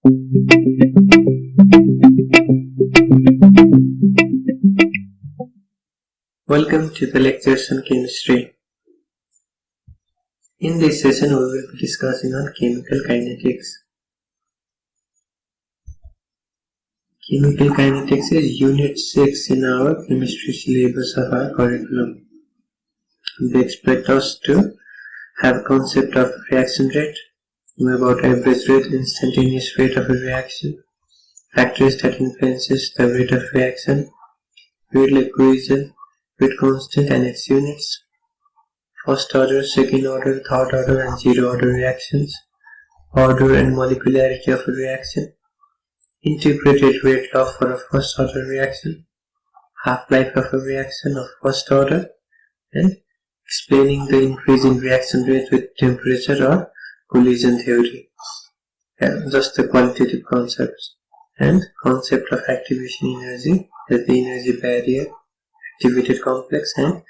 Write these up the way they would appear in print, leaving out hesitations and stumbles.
Welcome to the lectures on chemistry. In this session, we will be discussing on chemical kinetics. Chemical kinetics is Unit 6 in our chemistry syllabus of our curriculum. They expect us to have a concept of reaction rate, know about average rate, instantaneous rate of a reaction, factors that influences the rate of reaction, Rayleigh equation, rate constant and its units, first order, second order, third order and zero order reactions, order and molecularity of a reaction, integrated rate law for a first order reaction, half-life of a reaction of first order, and explaining the increase in reaction rate with temperature or collision theory. Just the qualitative concepts, and concept of activation energy as the energy barrier, activated complex, and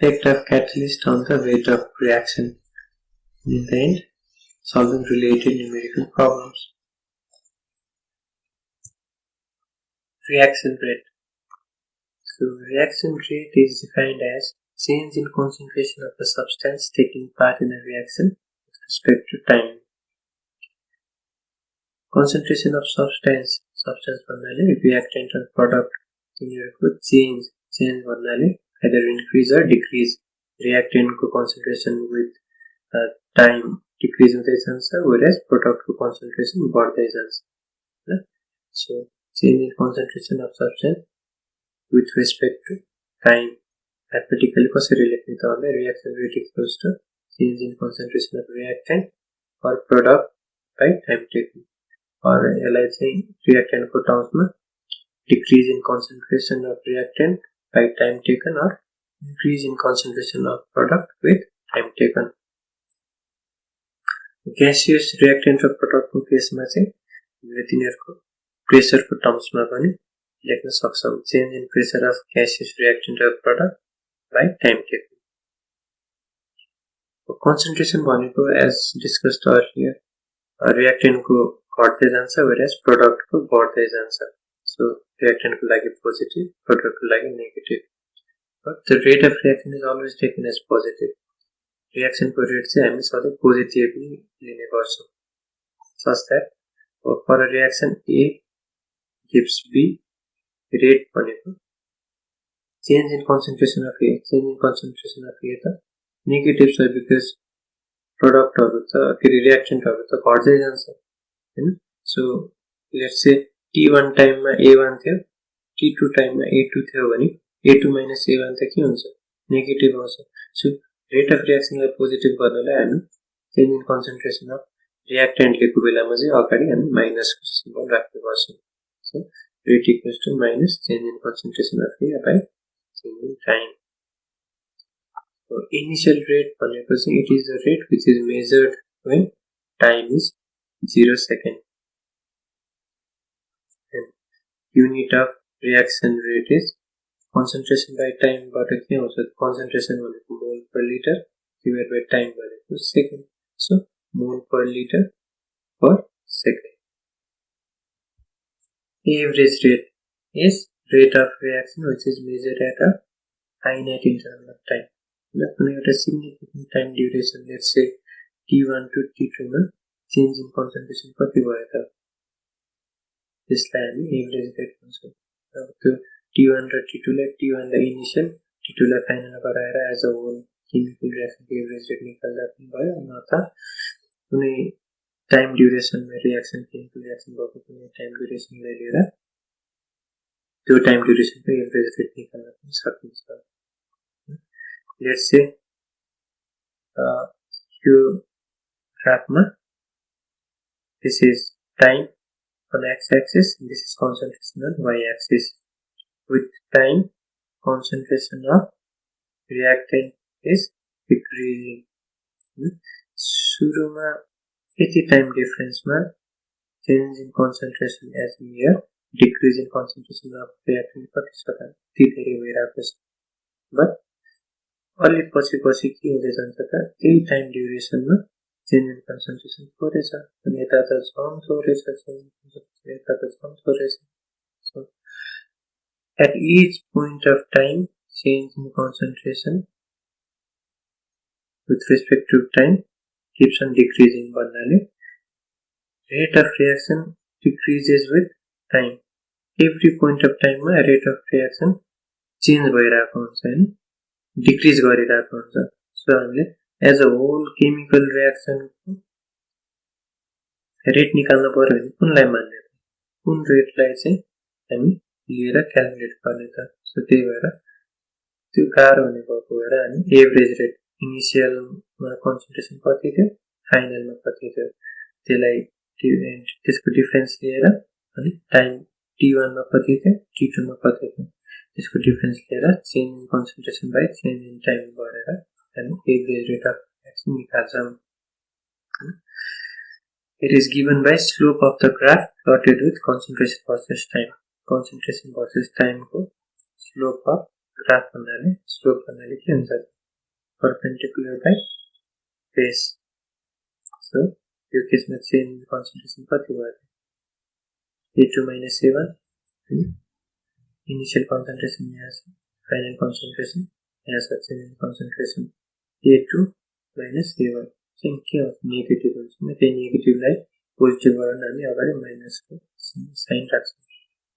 effect of catalyst on the rate of reaction. In the end, solving related numerical problems. Reaction rate. So reaction rate is defined as change in concentration of the substance taking part in a reaction with respect to time. Concentration of substance vannaले reactant or product तिनीहरुको change भन्नाले either increase or decrease. Reactant को concentration with time decrease हुँदै जान्छ, whereas product को concentration बढ्दै जान्छ. So change in concentration of substance with respect to time. Mathematically कसरी लेख्ने त भन्दा reaction rate equals to change in concentration of reactant or product by time taken. Or यसलाई चाहिँ reactant को terms मा decrease in concentration of reactant by time taken or increase in concentration of product with time taken. Gaseous reactant or product को केसमा चाहिँ तिनीहरुको pressure को terms मा पनि लेख्न सक्छौं. Change in pressure of gaseous reactant or product by time taken. Concentration भनेको as discussed earlier, reactant को घट्दै जान्छ whereas product को बढ्दै जान्छ. So reactant को लागि positive, product को लागि negative. But the rate of reaction is always taken as positive. Reaction को rate चाहिँ हामी सधैँ positively लिने गर्छौं. Such that for a reaction A gives B, rate भनेको change in concentration of A, change in concentration of A त negative छ because product हरु त reactant हरु त घट्दै जान्छ हैन. So let's say T1 time मा A1 थियो, T2 टाइम मा A2 थियो भने A2 minus A1 त के हुन्छ? नेगेटिभ आउँछ. So rate of reaction लाई पोजिटिभ गर्नलाई हामी change in concentration of reactant लेको बेलामा चाहिँ अगाडि हामी माइनस को सिम्बल राख्ने गर्छौं. So rate equals to minus change in concentration of A by change in time. So initial rate भनेको चाहिँ it is the rate which is measured when time is 0 second. And unit of reaction rate is concentration by time बाट के हुन्छ? Concentration भनेको mole per liter divided by time भनेको second. So mole per liter per second. Average rate is rate of reaction which is measured at a finite interval of time. At a significant time duration, let's say T1 to T2 मा change in concentration कति भयो त? त्यसलाई हामी average rate भन्छौं. अब त्यो T1 र T2 लाई T1 लाई initial, T2 लाई final गराएर as a whole chemical reaction average rate निकाल्दा पनि भयो. अथवा कुनै time duration मा reaction chemical reaction भएको कुनै time duration लाई लिएर त्यो time duration को average rate निकाल्न पनि सकिन्छ. Let's say यो ग्राफमा this is time on x-axis, this is concentration on y-axis. With time, concentration of reactant is decreasing. सुरुमा यति time difference मा change in concentration as here, decrease in concentration of reactant कति छ त? धेरै भइरहेको छ. But अलि पछि के हुँदै जान्छ त? त्यही time duration मा चेन्ज इन कन्सन्ट्रेसन थोरै छ अनि यता त झन् थोरै छ यता त झन् थोरै छ so at each point of time change in concentration with respect to time keeps on decreasing भन्नाले rate of reaction decreases with time every point of time मा rate of reaction change भइरहेको हुन्छ हैन डिक्रिज गरिरहेको हुन्छ सो हामीले as a whole chemical reaction rate निकाल्न पर्यो भने कुनलाई मान्ने कुन रेटलाई चाहिँ हामी लिएर क्याल्कुलेट गर्ने त सो त्यही भएर त्यो गाह्रो हुने भएको भएर हामी एभरेज रेट इनिशियलमा कन्सन्ट्रेसन कति थियो फाइनलमा कति थियो त्यसलाई त्यसको डिफरेन्स लिएर अनि टाइम t1 मा कति थियो t2 मा कति थियो त्यसको डिफरेन्स लिएर change in concentration by change in time गरेर हामी एभरेज रेट अफ रियाक्सन निकाल्छौँ It is given by slope of the graph plotted with concentration versus time. Concentration versus time को slope of graph भन्नाले slope भन्नाले के हुन्छ perpendicular by base. So यो केसमा change in concentration कति भयो A2 minus A1 initial concentration यहाँ छ final concentration यहाँ छ change in concentration A2 minus A1 चाहिँ के हो नेगेटिभ हुन्छ त्यही नेगेटिभलाई पोजिटिभ गरेर हामी अगाडि माइनसको साइन राख्छौँ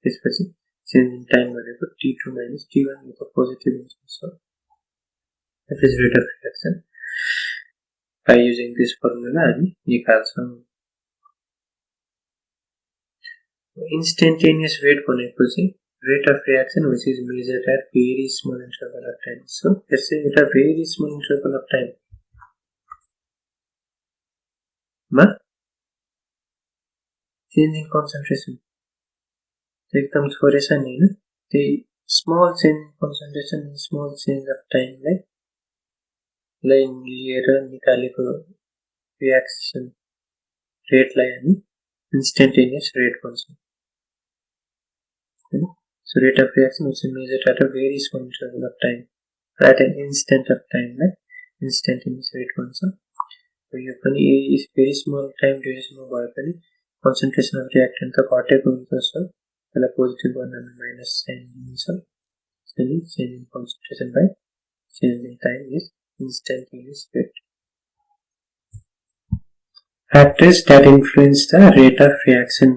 त्यसपछि चेन्ज इन टाइम भनेको t2 minus t1 यो त पोजिटिभ हुन्छ so average rate of reaction by using this formula हामी निकाल्छौँ इन्स्टेन्टेनियस रेट भनेको चाहिँ rate of reaction which is measured at very small interval of time so यसै एउटा very small interval of time मा चेन्ज इन कन्सन्ट्रेसन एकदम थोरै छ नि हैन त्यही small change in concentration small change of टाइमलाई लिएर निकालेको रिएक्सन रेटलाई हामी इन्स्टेन्टेनियस रेट भन्छौँ हैन so rate of reaction is measured at a very small interval of time at an instant of टाइमलाई इन्स्टेन्टेनियस रेट भन्छौँ यो पनि भेरी स्मल टाइम ड्युरेसनमा भए पनि कन्सन्ट्रेसन अफ रिएक्टेन्ट त घटेको हुन्छ सो त्यसलाई पोजिटिभ गर्नमा माइनस साइन दिन्छ अनि change in concentration by change in time is instantaneous rate factors that influence the rate of reaction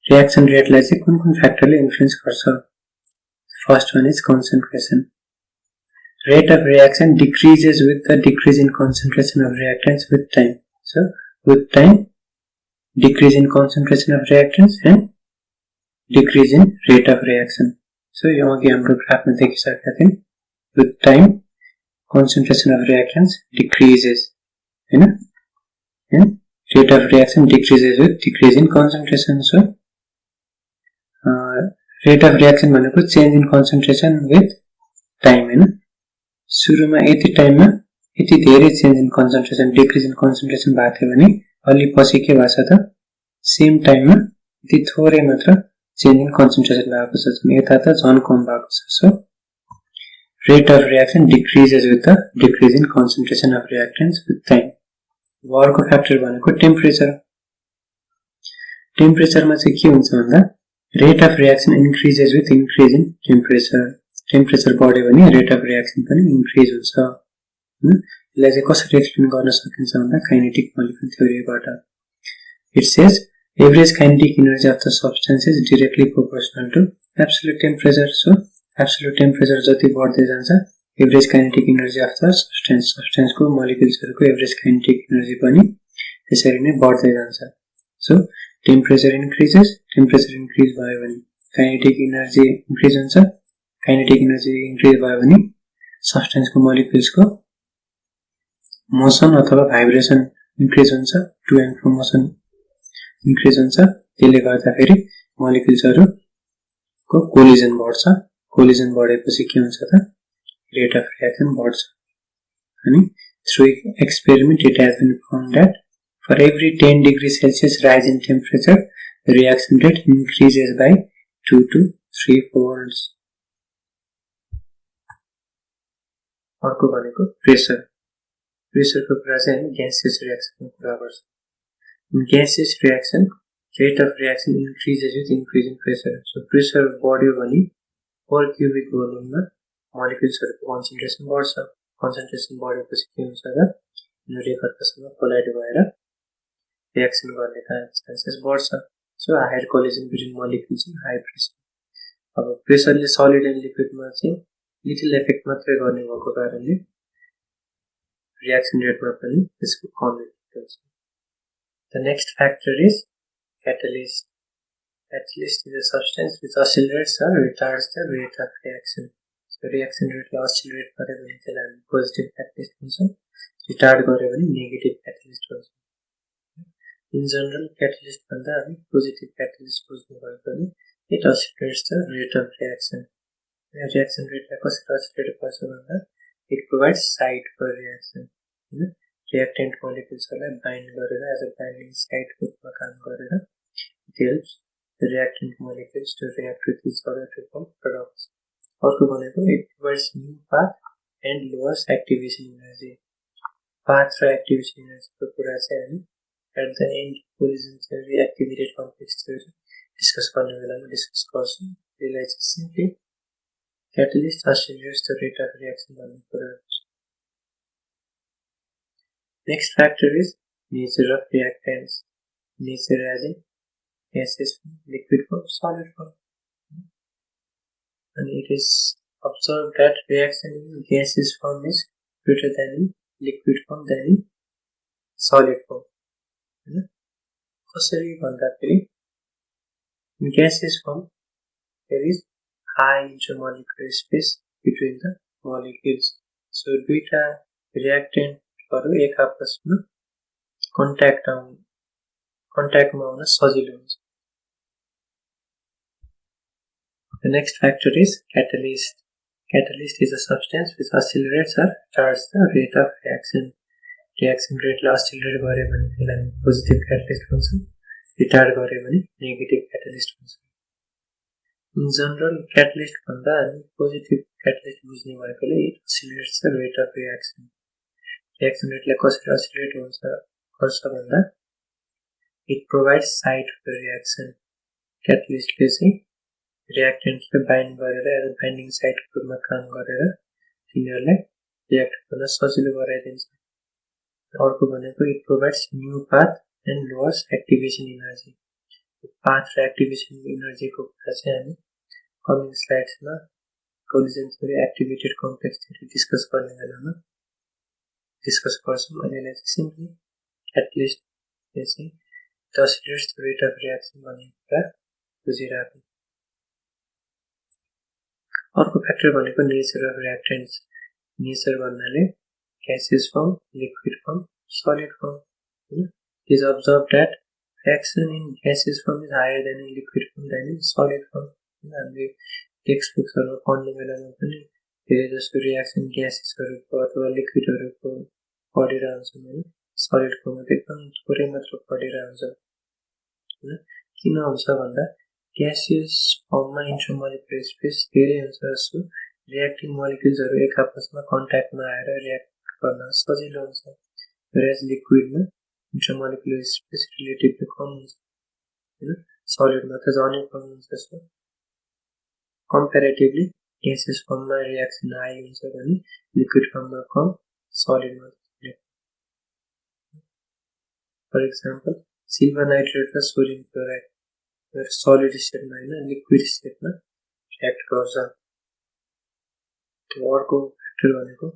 reaction रेटलाई चाहिँ कुन कुन फ्याक्टरले इन्फ्लुएन्स गर्छ first one is concentration Rate of reaction decreases with the decrease in concentration of reactants with time. So, with time, decrease in concentration of reactants and decrease in rate of reaction. So, यहाँ के हाम्रो graph में देखि सकेका थियौं with time, concentration of reactants decreases, हैन? And rate of reaction decreases with decrease in concentration. So, rate of reaction भनेको change in concentration with time, हैन? सुरुमा यति टाइममा यति धेरै change in concentration decrease in concentration भएको थियो भने अलि पछि के भएको छ त सेम टाइममा यति थोरै मात्र चेन्ज इन कन्सन्ट्रेसन भएको छ भने यता त झन् कम भएको छ so rate of reaction decreases with the decrease in concentration of reactants with time अर्को फ्याक्टर भनेको टेम्परेचरमा चाहिँ के हुन्छ भन्दा rate of reaction increases with increase in temperature बढ्यो भने रेट अफ रिएक्सन पनि इन्क्रिज हुन्छ यसलाई चाहिँ कसरी एक्सप्लेन गर्न सकिन्छ भन्दा काइनेटिक मोलिकुलर थ्योरीबाट it says average kinetic energy of the substance is directly proportional to absolute temperature so absolute temperature जति बढ्दै जान्छ average kinetic energy of the सब्स्टेन्सको मोलिकुल्सहरुको एभरेज काइनेटिक एनर्जी पनि त्यसरी नै बढ्दै जान्छ सो टेम्परेचर इन्क्रिज भयो भने काइनेटिक एनर्जी इन्क्रिज हुन्छ काइनेटिक एनर्जी इन्क्रिज भयो भने सब्स्टेन्सको मोलिकुल्सको मोसन अथवा भाइब्रेसन इन्क्रिज हुन्छ to and fro motion increase हुन्छ त्यसले गर्दाखेरि मोलिकुल्सहरुको कोलिजन बढेपछि के हुन्छ त रेट अफ रिएक्सन बढ्छ अनि through experiment it has been found that for every 10 degree Celsius rise in temperature the reaction rate increases by 2 to 3 folds अर्को भनेको प्रेसर प्रेसरको कुरा चाहिँ हामी ग्यासियस रियाक्सनको कुरा गर्छौँ. Gaseous reaction rate of reaction increases with increasing pressure. So pressure बढ्यो भने per cubic volume मा moleculesहरुको concentration बढ्छ. concentration बढेपछि के हुन्छ त यिनीहरु एकअर्कासँग कोलाइड भएर रियाक्सन गर्ने चान्सेस बढ्छ. So higher collision between molecules and high pressure. अब प्रेसरले solid and liquid मा चाहिँ little effect मात्रै गर्ने भएको कारणले reaction rate मा पनि त्यसको कम इफेक्ट हुन्छ. The next factor is catalyst. Catalyst is a substance which accelerates or retards the rate of reaction. So reaction rate लाई accelerate गरे भने त्यसलाई हामी positive catalyst भन्छौँ. Retard गरे भने negative catalyst भन्छौँ. In general, catalyst भन्दा हामी positive catalyst बुझ्नु भएकोले it accelerates the rate of reaction. Reaction rate लाई कसरी accelerate गर्छ भन्दा it provides site for reaction. Reactant moleculesहरुलाई bind गरेर as a binding site को रूपमा काम गरेर it helps the reactant molecules to react with each other to form products. अर्को भनेको it provides new path and lowest activation energy. Path र activation energy को कुरा चाहिँ हामी at the end collision चाहिँ reactivated complex theory discuss गर्ने बेलामा discuss गर्छौँ. यसलाई चाहिँ simply catalyst accelerates the rate of reaction भन्ने कुरा हुन्छ. Next factor is nature of reactants. Nature as in gaseous form, liquid form, solid form. And it is observed that reaction in gaseous form is greater than in liquid form than in solid form. कसरी भन्दाखेरि in gaseous form there is high intermolecular space between the molecules. So duita reactant हरु एक आपसमा कन्ट्याक्टमा आउन सजिलो हुन्छ. The next factor is catalyst. Catalyst is a substance which accelerates or retards the rate of reaction. Reaction rate लाई accelerate गरे भने त्यसलाई हामी positive catalyst भन्छौँ. Retard गरे भने negative catalyst भन्छौँ. In general, catalyst भन्दा हामी positive catalyst बुझ्ने भएकोले it accelerates the rate of reaction. Reaction rate लाई कसरी accelerate गर्छ भन्दा it provides site for reaction. Catalyst ले चाहिँ reactant ले bind गरेर as a binding site को रूपमा काम गरेर तिनीहरुलाई react गर्न सजिलो गराइदिन्छ. अर्को भनेको it provides new path and lowest activation energy. Path र activation energy को कुरा चाहिँ हामी coming slides मा collision theory activated complex theory discuss गर्ने बेलामा discuss गर्छौँ. अहिले चाहिँ simply catalyst ले चाहिँ it accelerates the rate of reaction भन्ने कुरा बुझिराखौँ. अर्को फ्याक्टर भनेको nature of reactants. Nature भन्नाले gaseous form, liquid form, solid form. It is observed that reaction in gaseous form is higher than in liquid form than in solid form. हामीले टेक्स्टबुक्सहरुमा पढ्ने बेलामा पनि धेरै जसो रियाक्सन ग्यासेसहरुको अथवा लिक्विडहरुको पढिरहन्छौँ हैन. सलिडको मात्रै एकदम थोरै मात्र पढिरहन्छौँ हैन. किन हुन्छ भन्दा ग्यासियस फर्ममा इन्टरमोलिकुलर स्पेस धेरै हुन्छ. जसो रियाक्टिङ मोलिक्युल्सहरु एक आपसमा कन्ट्याक्टमा आएर रियाक्ट गर्न सजिलो हुन्छ. whereas लिक्विडमा इन्टरमोलिकुलर स्पेस रिलेटिभली कम हुन्छ हैन. सलिडमा त झनै कम हुन्छ. सो कम्प्यारेटिभली ग्यासियस फर्ममा रियाक्सन हाई हुन्छ भने लिक्विड फर्ममा कम, सलिडमा धेरै. फर एक्जाम्पल सिल्भर नाइट्रेट र सोडियम क्लोराइड सलिड स्टेटमा हैन लिक्विड स्टेटमा रियाक्ट गर्छ. अर्को फ्याक्टर भनेको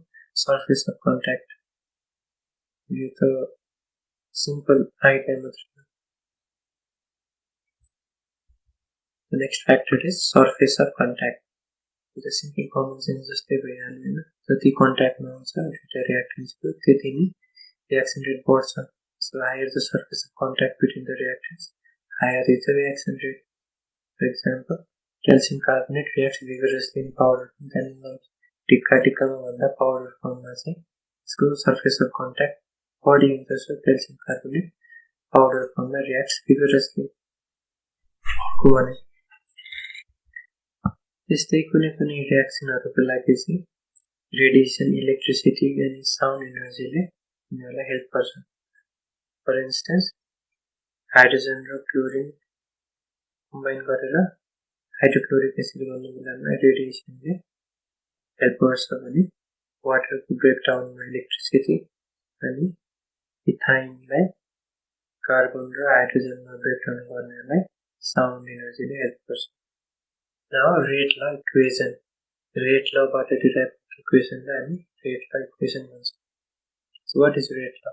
सर्फेस अफ कन्ट्याक्ट. यो त सिम्पल आइडिया मात्र. The next factor is surface of contact. It is simply common sense जस्तै भइहाल्यो हैन. जति कन्ट्याक्टमा आउँछ दुईटा रियाक्टेन्ट्सको त्यति नै रियाक्सन रेट बढ्छ. So higher the surface of contact between the reactants, higher is the reaction rate. For example, calcium carbonate reacts vigorously in powder form than in lumps. Tikka भन्दा पाउडर फर्ममा चाहिँ यसको surface of contact बढी हुन्छ. So calcium carbonate powder फर्ममा reacts vigorously. अर्को भने त्यस्तै कुनै रियाक्सनहरुको लागि चाहिँ रेडिएसन, इलेक्ट्रिसिटी अनि साउन्ड एनर्जीले यिनीहरूलाई हेल्प गर्छ. फर इन्स्टेन्स हाइड्रोजन र क्लोरिन कम्बाइन गरेर हाइड्रोक्लोरिक एसिड गर्ने बेलामा रेडिएसनले हेल्प गर्छ भने वाटरको ब्रेकडाउनमा इलेक्ट्रिसिटी अनि इथाइनलाई कार्बन र हाइड्रोजनमा ब्रेकडाउन गर्नलाई साउन्ड एनर्जीले हेल्प गर्छ. नाउ रेट ल इक्वेसन, रेट लबाट डिराइभ इक्वेसनलाई हामी रेट ल इक्वेसन भन्छ. So what is rate law?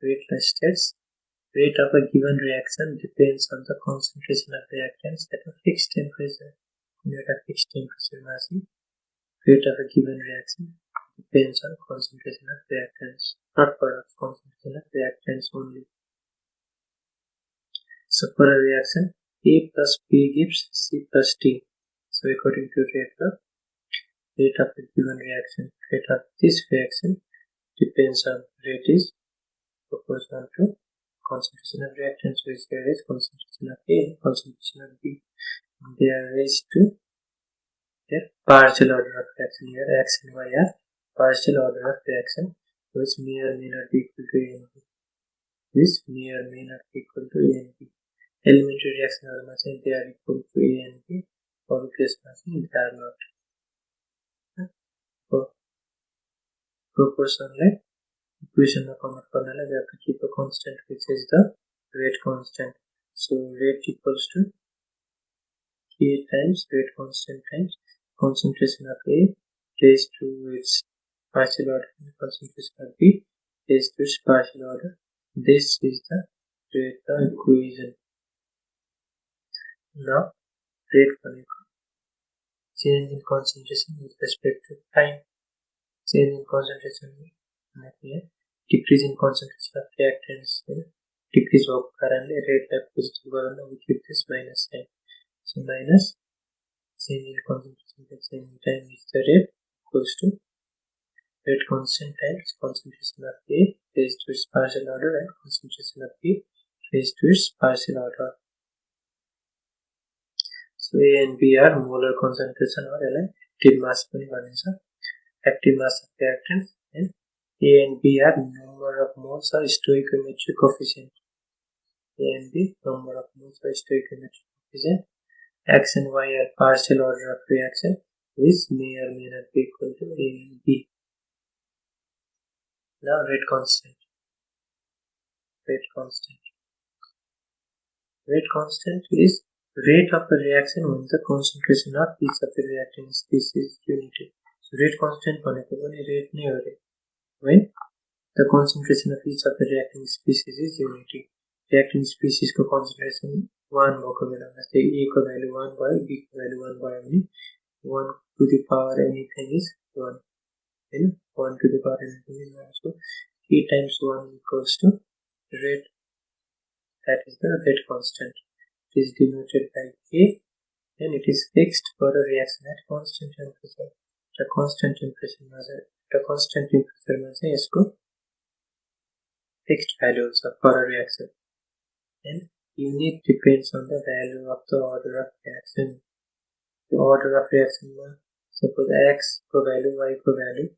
Rate law states rate of a given reaction depends on the concentration of reactants at a fixed temperature. At a fixed temperature, rate of a given reaction depends on concentration of reactants, not product concentration of reactants only. So for a reaction, A plus B gives C plus D. So according to rate law, rate of a given reaction, rate of this reaction depends on rate is proportional to concentration of reactants, which there is concentration of A and concentration of B. They are raised to their partial order of reaction. Here X and Y are partial order of reaction, which may or may not be equal to A and B. This may or may not be equal to A and B. Elementary reaction they are equal to A and B, or case they are not. Proportionally, equation of convert we have to keep a constant, which is the rate constant. So rate equals to K times rate constant times concentration of A raised to its partial order and concentration of B raised to its partial order. This is the rate equation. Now rate change in concentration with respect to time. Change in concentration decrease in concentration of reactants decrease of currently rate positive we keep this minus sign. So minus change in concentration at the same time is the rate equals to rate constant times concentration of A raised to its partial order and concentration of B raised to its partial order. So A and B are molar concentration or active mass. Active mass of reactants, and A and B are number of moles or stoichiometric coefficient. A and B number of moles or stoichiometric coefficient. X and Y are partial order of reaction, which may or may not be equal to A and B. Now rate constant. Rate constant. Rate constant is rate of a reaction when the concentration of each of the reactant species is united. Rate constant rate when the concentration of each of the reacting species is unity. Reacting species को concentration 1 भएको बेलामा चाहिँ A को value 1 भयो, B को value 1 भयो भने 1 to the power anything is 1. 1 to the power anything is 1. So 3 times 1 equals to rate. That is the rate constant. It is denoted by K and it is fixed for a reaction at constant temperature. The constant temperature यसको fixed values for a reaction, and unit depends on the value of the order of reaction. The order of reaction, suppose X को value, Y को value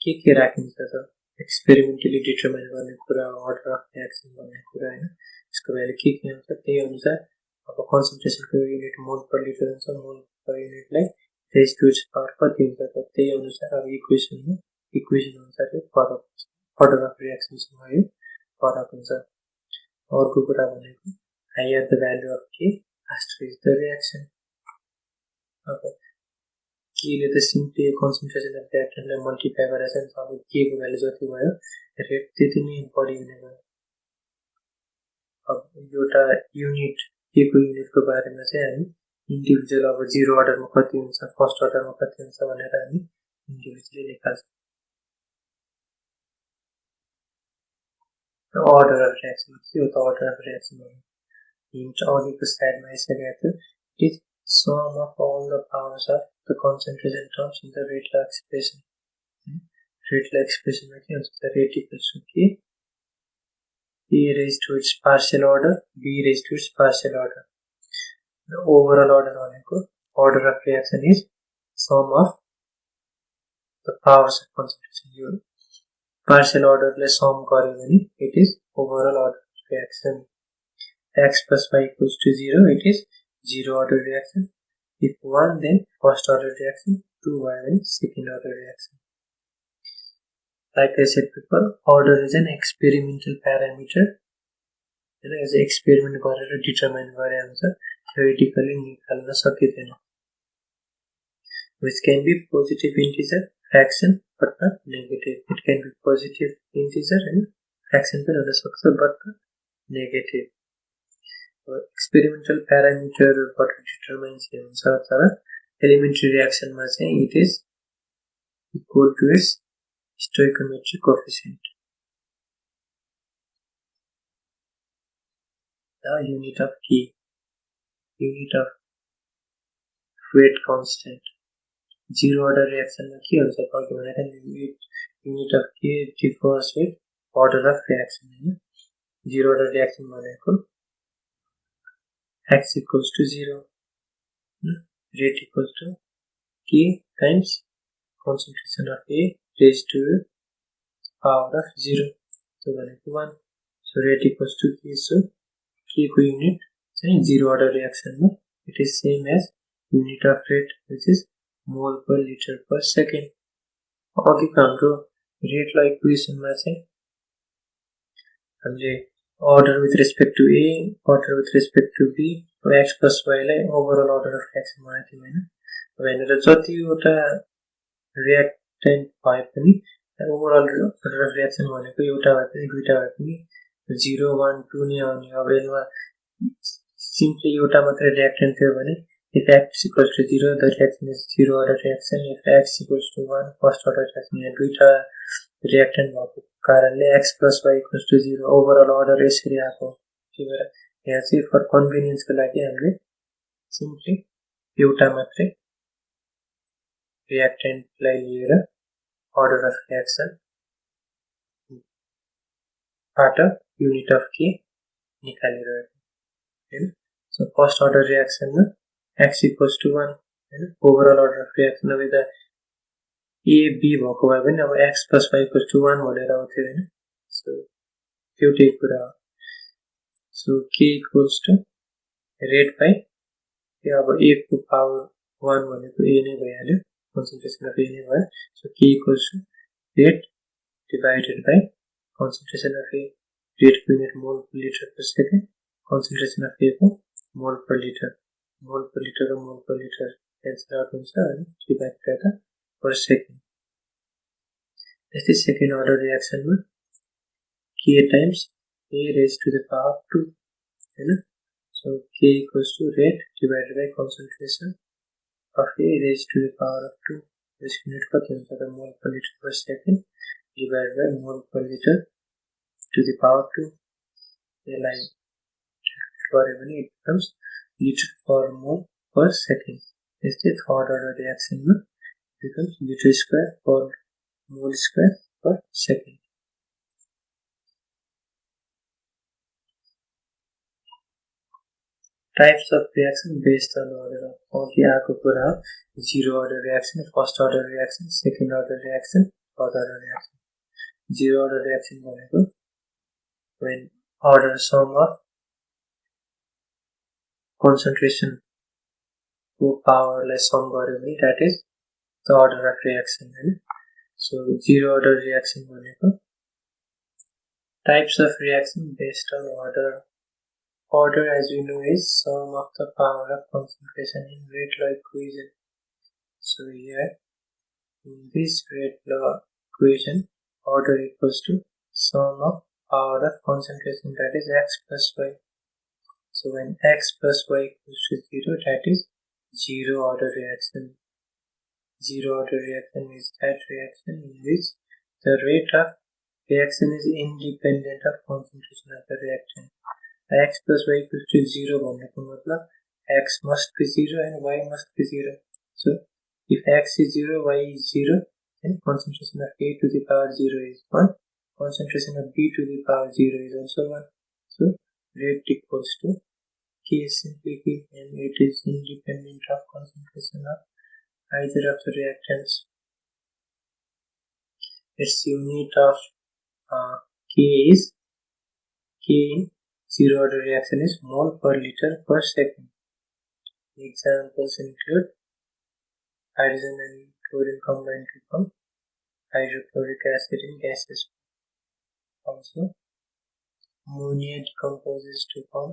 के राखिन्छ त experimentally determine गर्ने कुरा order of reaction भन्ने कुरा हैन. यसको value के हुन्छ त्यही अनुसार अब concentration को unit mole per liter हुन्छ, mole per unit like raised to its power कति हुन्छ त त्यही अनुसार अब इक्वेसन अनुसार order of reaction सँग यो फरक हुन्छ. अर्को कुरा भनेको higher the value of K, faster is the reaction. अब K ले त simply concentration of reactant लाई multiply गरेछ नि, अब K को भ्यालु जति भयो रेट त्यति नै बढी हुने भयो. अब एउटा युनिट K को युनिटको बारेमा चाहिँ हामी इन्डिभिजुअल अब 0 अर्डरमा कति हुन्छ, फर्स्ट अर्डरमा कति हुन्छ भनेर हामी इन्डिभिजुअली निकाल्छौँ. Order of reaction के हो त order of reaction हिन्ट अघिको स्लाइडमा यसरी आएको थियो. It is sum of all the powers of the concentration terms in the rate law expression. Rate law expression मा के हुन्छ त rate equals to K A raised to its partial order B raised to its partial order. The overall order भनेको order of reaction is sum of the powers of concentration. partial orderले sum गर्यो भने it is overall order reaction. X plus y equals to 0, it is zero order reaction. If 1, then first order reaction. 2, then second order reaction. Like I said before, order is an experimental parameter. And as an experiment गरेर determine गरे हुन्छ, theoretically निकाल्न सकिदैन. Which can be positive integer fraction but not negative. It can be positive integer and fraction पनि हुन सक्छ but not negative. Experimental parameter बाट determine चाहिँ हुन्छ तर elementary reaction मा चाहिँ it is equal to its stoichiometric coefficient. The unit of K, unit of weight constant. Zero order reaction में के हुन्छ अघि भनेको unit of K differs with order of reaction. Zero order reaction भनेको x equals to 0, rate equals to K times concentration of A raised to the power of 0. So भनेको 1. So rate equals to K. So K को unit चाहिँ zero order reaction में it is same as unit of rate which is mole per liter per second. अघिको हाम्रो rate ला equation मा चाहिँ हामीले order with respect to A, order with respect to B, x plus y लाई overall order of reaction बनाएको थियौं हैन. अब हेर्नुको जतिवटा reactant भए पनि overall order of reaction भनेको एउटा भए पनि दुईटा भए पनि 0 1 2 नै आउने. अब यसमा simply एउटा मात्र reactant थियो भने if x equals to 0 the reaction is zero order reaction. If x equals to 1 first order reaction. यहाँ दुईटा reactant भएको कारणले x plus y equals to 0 overall order यसरी आएको. त्यही भएर यहाँ चाहिँ for convenience को लागि हामीले simply एउटा मात्रै reactant लाई लिएर order of reaction बाट unit of K निकालिरहेको हैन. So first order reaction मा x equals to 1 हैन. Overall order of reaction with the A B भएको भए पनि अब x plus y equals to 1 भनेर आउँथ्यो हैन. So एउटै कुरा हो. So K equals to rate by अब A को power 1 भनेको A नै भइहाल्यो. Concentration of A नै भयो. So K equals to rate divided by concentration of A. Rate को unit mole per liter per second. Concentration of A को mole per liter. Mole per liter or mole per liter cancel out हुन्छ अनि divided by the per second. This is second order reaction मा K times A raised to the power 2 हैन. So K equals to rate divided by concentration of A raised to the power of 2. This unit कति हुन्छ त mole per liter per second divided by mole per liter to the power 2. यसलाई गरे भने it becomes liter per mole per second. यस्तै third order reaction मा becomes liter square per mole square per second. Types of reaction based on order of आएको कुरा हो. Zero order reaction, first order reaction, second order reaction, third order reaction. Zero order reaction भनेको when order sum of concentration को power लाई sum गर्यो भने that is the order of reaction हैन. So zero order reaction भनेको types of reaction based on order. Order as we know is sum of the power of concentration in rate law equation. So here in this rate law equation order equals to sum of power of concentration that is x plus y. So when x plus y equals to 0 that is zero order reaction. Zero order reaction is that reaction in which the rate of reaction is independent of concentration of the reactant. X plus y equals to 0 भन्नुको मतलब x must be 0 and y must be 0. So if x is 0, y is 0, then concentration of A to the power 0 is 1. Concentration of B to the power 0 is also 1. So rate equals to K simply K and it is independent of concentration of either of the reactants. its unit of K is K in zero order reaction is mole per liter per second. Examples include hydrogen and chlorine combined to form hydrochloric acid in gaseous. Also, ammonia decomposes to form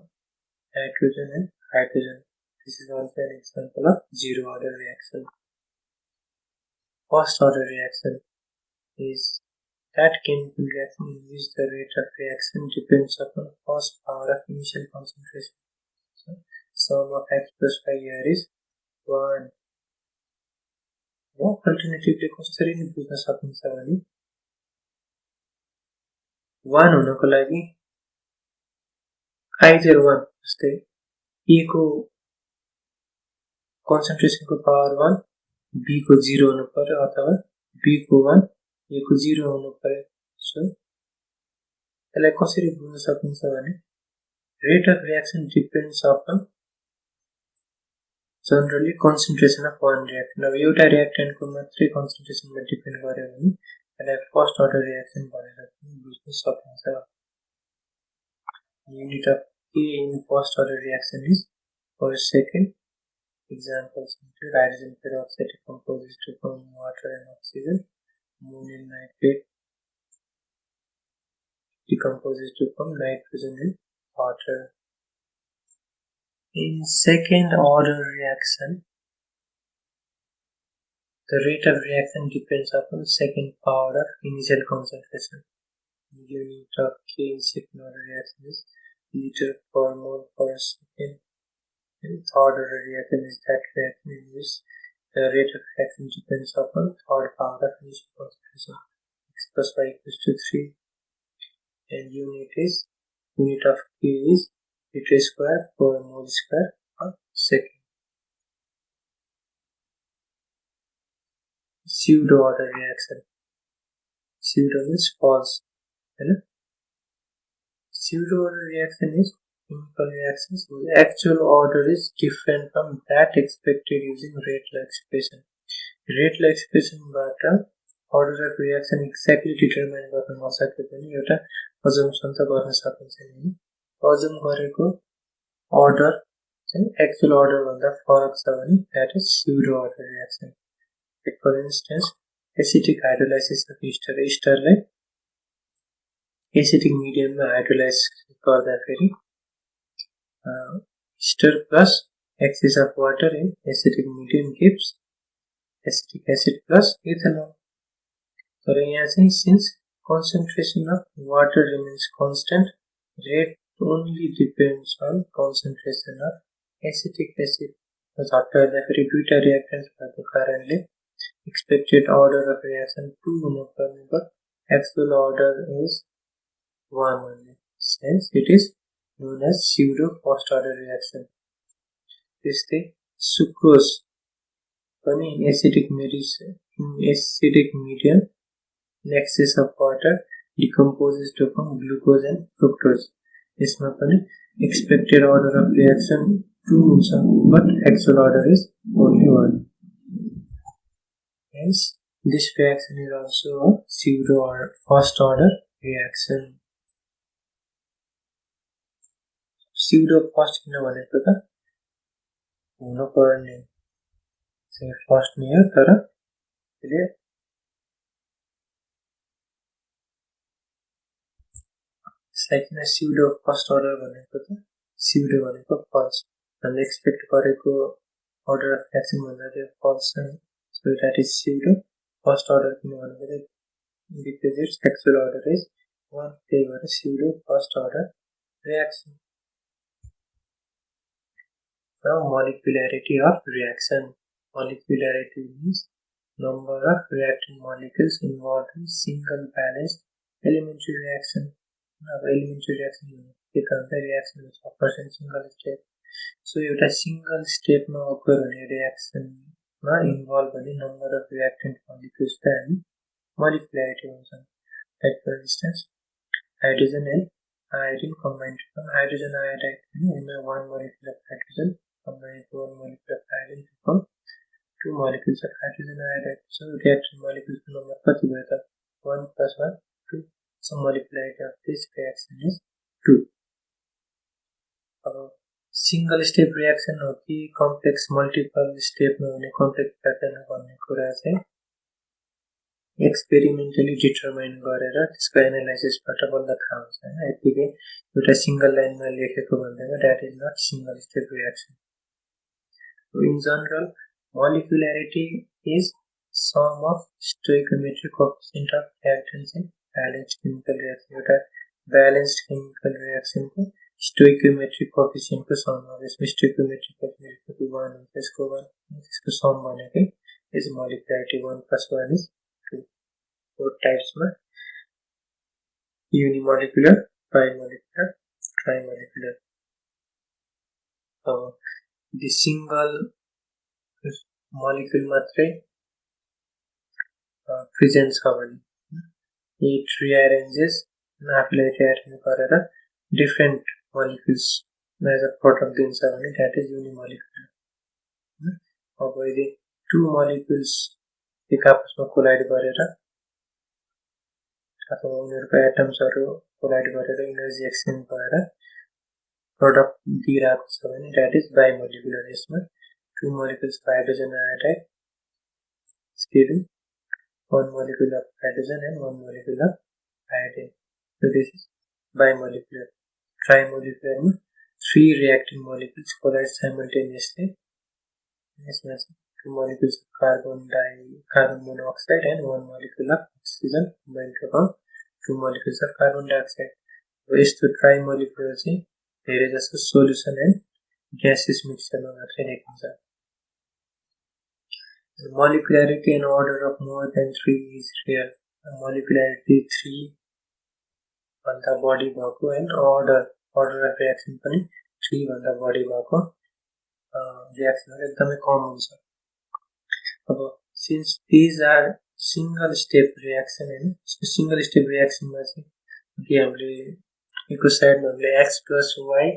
nitrogen and hydrogen. This is also an example of zero order reaction. First order reaction is that chemical reaction in which the rate of reaction depends upon first power of initial concentration. So, sum of x plus 5 here is 1. Alternatively कसरी नि बुझ्न सकिन्छ भने 1 हुनको लागि I01 जस्तै A को कन्सन्ट्रेसनको power 1 B को 0 हुनु पर्यो अथवा B को 1 A को 0 हुनु पर्यो. सो यसलाई कसरी बुझ्न सकिन्छ भने rate of reaction depends upon generally concentration of one reactant. अब एउटा reactant को मात्रै concentration मा डिपेन्ड गर्यो भने यसलाई फर्स्ट order reaction भनेर बुझ्न सकिन्छ. Unit of K in first order reaction is per second. Examples include hydrogen peroxide decomposes to form water and oxygen. Ammonium nitrate decomposes to form nitrogen and water. In second order reaction, the rate of reaction depends upon second power of initial concentration. Unit of K in second order reaction is liter per mole per second. And third order reaction is that reaction in which the rate of reaction depends upon third power of initial concentration. X plus y equals to 3. And unit of K is liter square per mole square per second. Pseudo order reaction. Pseudo means false. Pseudo order reaction is chemical reactions whose actual order is different from that expected using rate law expression. Rate law expression बाट order of reaction exactly determine गर्न नसके पनि एउटा assumption त गर्न सकिन्छ नि. assume गरेको order चाहिँ actual order भन्दा फरक छ भने that is pseudo order reaction. Like for instance, acidic hydrolysis of ester. एस्टरलाई acidic medium मा hydrolyze गर्दाखेरि ester plus excess of water in acidic medium gives acetic acid plus ethanol. So यहाँ चाहिँ since concentration of water remains constant, rate only depends on concentration of acetic acid. झट्ट हेर्दाखेरि दुईटा reactants भएको कारणले expected order of reaction 2 हुनु पर्ने but actual order is 1 only. Hence it is known as pseudo first order reaction. त्यस्तै sucrose पनि acidic medium in excess of water decomposes to form glucose and fructose. यसमा पनि expected order of reaction 2 हुन्छ but actual order is only 1. Hence this reaction is also a pseudo or first order reaction. Pseudo first किन भनेको त हुनु पर्ने चाहिँ first नै हो तर त्यसले यसलाई किन pseudo first order भनेको त pseudo भनेको false. हामीले एक्सपेक्ट गरेको order of reaction भन्दा चाहिँ false छ. So that is pseudo first order किन भनेको चाहिँ because its actual order is 1. त्यही भएर pseudo first order reaction. Now molecularity of reaction. Molecularity means number of reactant molecules involved in single balanced elementary reaction. Now elementary reaction becomes a reaction which occurs in single step. So एउटा single step मा occur हुने reaction मा involve हुने number of reactant molecules त हामी molecularity भन्छौँ. Like for instance, hydrogen and iodine combined to form hydrogen iodide. In one molecule of hydrogen combined to one molecule of iodine to form 2 molecules of hydrogen iodide. So reactant molecules number कति भयो त 1 plus 1 2. So molecularity of this reaction is 2. Single step reaction हो कि complex multiple स्टेपमा हुने complex pattern भन्ने कुरा चाहिँ experimentally determine गरेर त्यसको एनालाइसिसबाट बल्ल थाहा हुन्छ हैन यतिकै एउटा सिंगल लाइनमा लेखेको भन्दैमा that is not single step reaction in general molecularity is sum of stoichiometric coefficient of reactants in balanced chemical reaction एउटा balanced chemical reaction को stoichiometric coefficient को sum हो यसमा stoichiometric coefficient को 1 हुन्छ यसको 1 त्यसको sum भनेकै is molecularity 1 plus 1 is 2 four types ma unimolecular bimolecular trimolecular the single molecule matrai present छ भने it rearranges आफूले rearrange गरेर different molecules as a product दिन्छ भने that is unimolecular अब यदि two molecules एक आपसमा कोलाइड गरेर अथवा उनीहरुको एटम्सहरु कोलाइड गरेर एनर्जी एक्सचेन्ज भएर प्रोडक्ट दिइराको छ भने that is bimolecular यसमा two molecules of hydrogen iodide stealing one molecule of hydrogen and one molecule of iodine. So this is bimolecular. Trimolecular, three reacting molecules collide simultaneously. This means two molecules of carbon monoxide and one molecule of oxygen combined to form two molecules of carbon dioxide. Waste to trimolecular there is a solution and gaseous mixture ma matra देखिन्छ. Molecularity in order of more than 3 is rare. Molecularity 3 भन्दा बढी भएको and order of reaction पनि 3 भन्दा बढी भएको reaction एकदमै कम हुन्छ. अब since these are single step reaction हैन single step reaction मा चाहिँ के हामीले एको साइडमा हामीले x plus y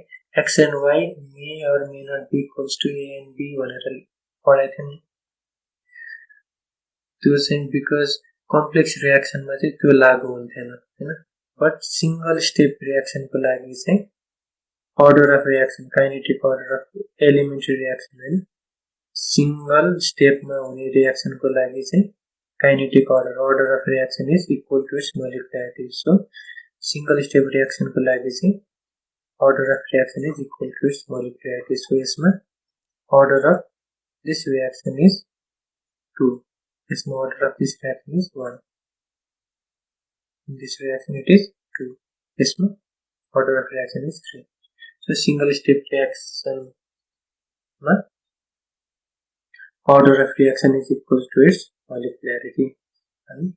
x and y may or may not be equals to a and b भनेर पढाएको थियौं नि त्यो चाहिँ because complex reaction मा चाहिँ त्यो लागू हुन्थेन हैन but single step reaction को लागि चाहिँ order of reaction kinetic order of elementary reaction हैन single step मा हुने reaction को लागि चाहिँ kinetic order of reaction is equal to its molecularity. So single step reaction को लागि चाहिँ order of reaction is equal to its molecularity. So यसमा order of this reaction is 2. This order of this reaction is 1. In this reaction it is 2. This order of reaction is 3. So single step reaction order of reaction is equal to its molecularity. And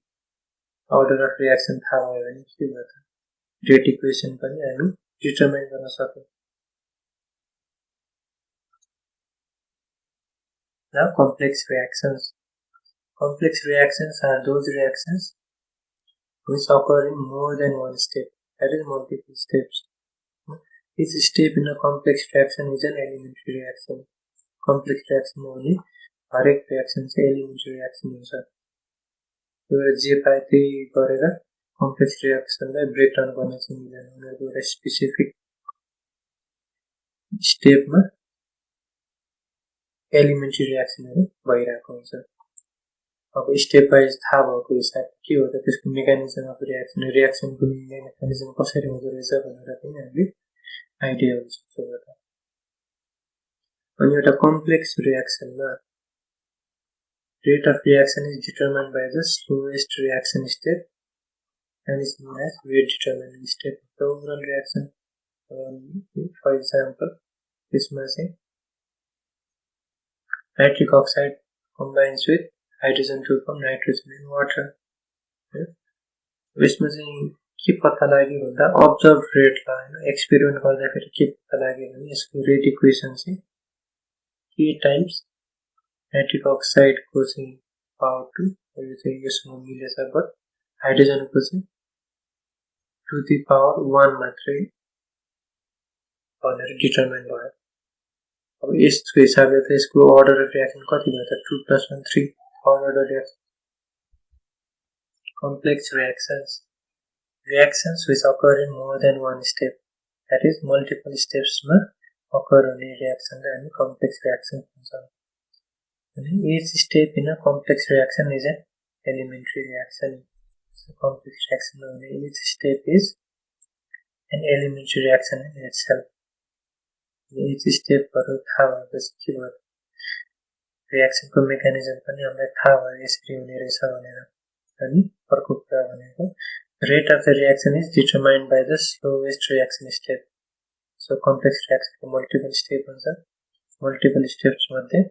order of reaction थाहा भयो भने के गर्छ rate equation पनि हामी determine गर्न सक्छौं. Now complex reactions. Complex reactions are those reactions which occur in more than one step, that is multiple steps. Each step in a complex reaction is an elementary reaction. Complex reaction only हरेक reaction चाहिँ elementary reaction हुन्छ. यो जे पाए त्यही गरेर complex reaction लाई break down गर्न चाहिँ मिल्दैन. उनीहरुको एउटा specific step मा elementary reaction हरु भइराको हुन्छ. अब स्टेप वाइज थाहा भएको हिसाब के हो त त्यसको मेकानिजम अफ रिएक्सन को मेकानिजम कसरी हुँदो रहेछ भनेर पनि हामीले आइडिया हुन्छ त्यसबाट. अनि एउटा complex रिएक्सनमा rate of reaction is determined by the slowest reaction step and is known as rate determining step of the overall reaction. For example, यसमा चाहिँ nitric oxide combines with hydrogen to form nitrogen and water. यसमा चाहिँ के पत्ता लाग्यो भन्दा observed rate ला हैन एक्सपेरिमेन्ट गर्दाखेरि के पत्ता लाग्यो भने यसको रेट इक्वेसन चाहिँ k टाइम्स nitric oxide को चाहिँ पावर टु यो चाहिँ यसमा मिलेछ बट हाइड्रोजन को चाहिँ टु द पावर 1 मात्रै भनेर डिटरमाइन भयो. अब यसको हिसाबले त यसको अर्डर अफ रिएक्सन कति भयो त 2 + 1 3 order reaction complex reactions which occur in more than one step, that is multiple steps ma occur हुने reaction and complex reaction हुन्छ. Each step in a complex reaction is an elementary reaction. So complex reaction each step is an elementary reaction in itself. Each step हरु थाहा भएपछि के भयो, reaction को mechanism पनि हामीलाई थाहा भयो यसरी हुने रहेछ भनेर. अनि अर्को कुरा भनेको rate of the reaction is determined by the slowest reaction step. So complex reaction को multiple step हुन्छ. Multiple steps मध्ये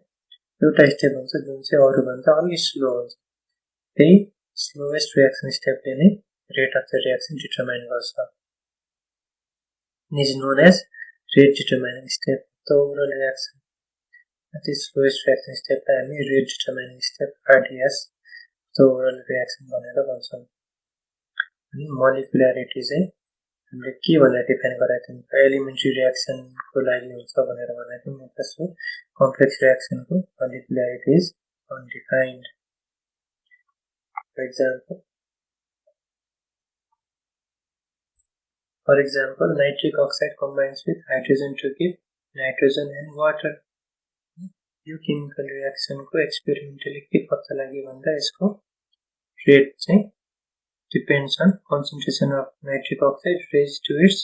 एउटा स्टेप हुन्छ जुन चाहिँ अरु भन्दा अलि स्लो हुन्छ. त्यही slowest reaction step ले नै rate of the reaction determine गर्छ. It is known as rate determining step. The overall reaction, that is slowest reaction step लाई हामी rate determining step RDS, the overall reaction भनेर भन्छौं. अनि molecularity चाहिँ हामीले के भनेर डिफाइन गराएको थियौं, elementary reaction को लागि हुन्छ भनेर भनेको थियौं. त्यसो complex reaction को molecularity is undefined. For example, nitric oxide combines with hydrogen to give nitrogen and water. यो chemical reaction को experimentally के पत्ता लाग्यो भन्दा यसको rate चाहिँ depends on concentration of nitric oxide raised to its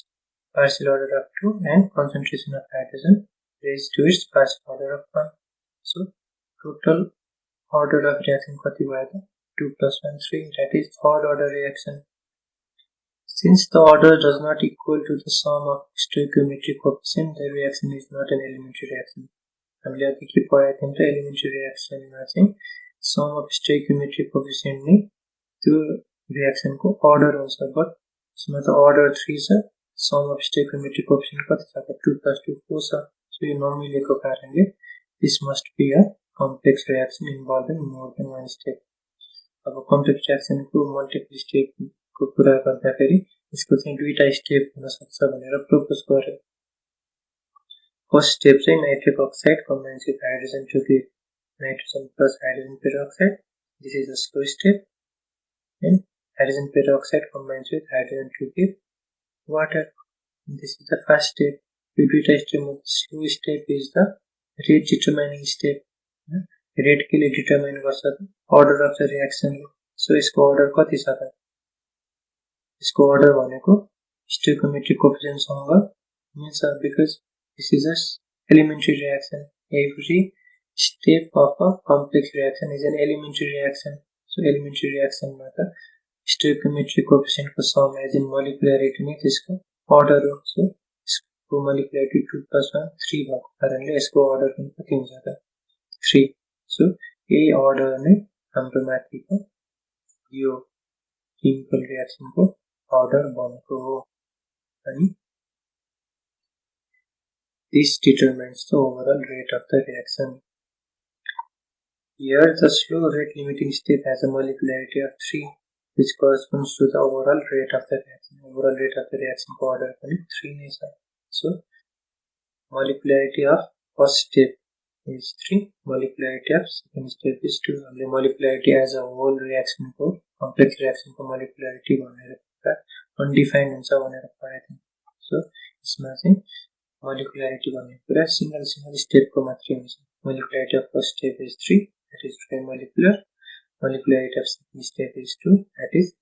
partial order of 2 and concentration of hydrogen raised to its partial order of 1. So total order of reaction कति भयो त 2 plus 1 3, that is third order reaction. Since the order does not equal to the sum of stoichiometric coefficient, the reaction is not an elementary reaction. हामीले अघि के पढाएको थियौं त elementary reaction मा चाहिँ sum of stoichiometric coefficient नै त्यो reaction को order हुन्छ, but यसमा त order 3 छ, sum of stoichiometric coefficient कति छ त 2 plus 2 4 छ. So यो नमिलेको कारणले this must be a complex reaction involving more than one step. अब complex reaction को multiple step को कुरा गर्दाखेरि यसको चाहिँ दुईटा स्टेप हुन सक्छ भनेर प्रपोज गर्यो. फर्स्ट स्टेप चाहिँ nitric oxide combines with hydrogen to give nitrogen plus hydrogen peroxide. This is the slow step. And hydrogen peroxide combines with hydrogen to give water. This is the first step. यो दुईटा step में slow step is the rate determining step. Rate के लिए determine गर्छ त order of the reaction. So यसको order कति छ त, इसको order भनेको stoichiometric coefficient सँग मिल्छ, because this is a elementary reaction. Every step of a complex reaction is an elementary reaction. So elementary reaction मा त stoichiometric coefficient को sum as in molecularity नै त्यसको order हो. So यसको molecularity 2 plus 1 3 भएको कारणले यसको order पनि कति हुन्छ त 3. So यही order नै हाम्रो माथिको यो chemical reaction को order बनेको हो. अनि this determines the overall rate of the reaction. Here the slow rate limiting step has a molecularity of 3, which corresponds to the overall rate of the reaction. Overall rate of the reaction को order पनि 3 नै छ. So molecularity of first step is 3, molecularity of second step is 2. हामीले molecularity as a whole reaction को complex reaction को molecularity भनेर undefined हुन्छ भनेर पढाएको थियौं. So यसमा चाहिँ molecularity भन्ने कुरा single step को मात्रै हुन्छ. Molecularity of first step is 3, that is trimolecular. Molecularity of second step is 2, that is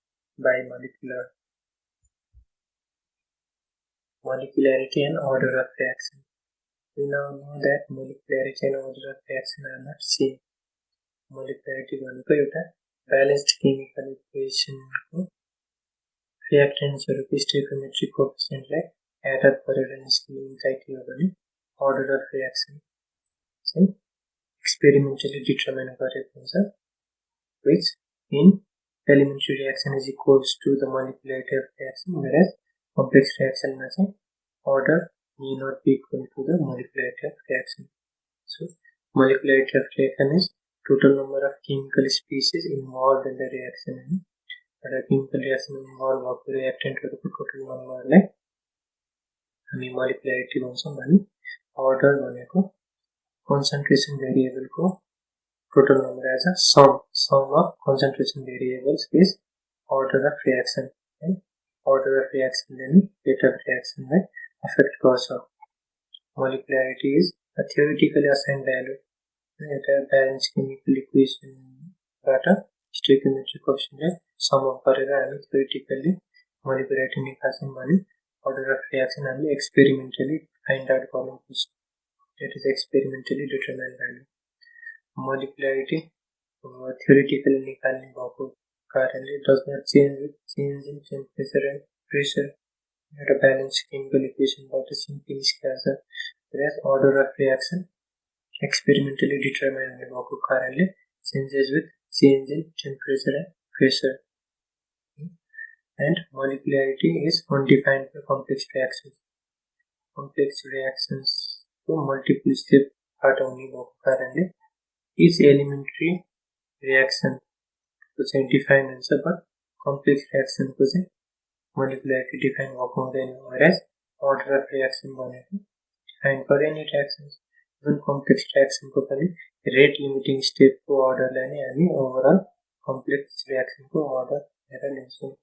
bimolecular. Molecularity and order of reaction. We now know that molecularity and order of reaction are not same. Molecularity भनेको एउटा balanced chemical equation को reactants को stoichiometric coefficient लाई add up गरेर निस्किने इकाइ हो भने order of reaction चाहिँ experimentally determine गरेको हुन्छ, which in elementary reaction is equals to the molecularity of reaction, whereas complex reaction मा चाहिँ order may not be equal to the molecularity of reaction. So molecularity of reaction is total number of chemical species involved in the reaction. एउटा chemical reaction involved भएको reactantहरुको total number लाई हामी molecularity भन्छौं भने order भनेको concentration variable को total number as a sum of concentration variables is order of reaction, and order of reaction then rate of reaction by effect cause of. Molecularity is a theoretically assigned value at a balanced chemical equation data stoichiometric coefficient sum of गरेर हामी theoretically molecularity निकाल्छौं भने order of reaction हामीले experimentally find out गर्नुपर्छ. That is experimentally determined value. Molecularity theoretically निकाल्ने भएको कारणले does not change with change in temperature and pressure at a balanced chemical equation बाट simply निस्किन्छ. Whereas order of reaction experimentally determined भएको कारणले changes with change in temperature and pressure. And molecularity is undefined for complex reactions. Complex reactions को multiple step हटाउने भएको कारणले each elementary reaction को चाहिँ define हुन्छ, but complex reaction को चाहिँ molecularity define भएको हुँदैन. Whereas order of reaction भनेको define for any reactions, even complex reaction को पनि rate limiting step को order लाई नै हामी overall complex reaction को order हेरेर लिन्छौं.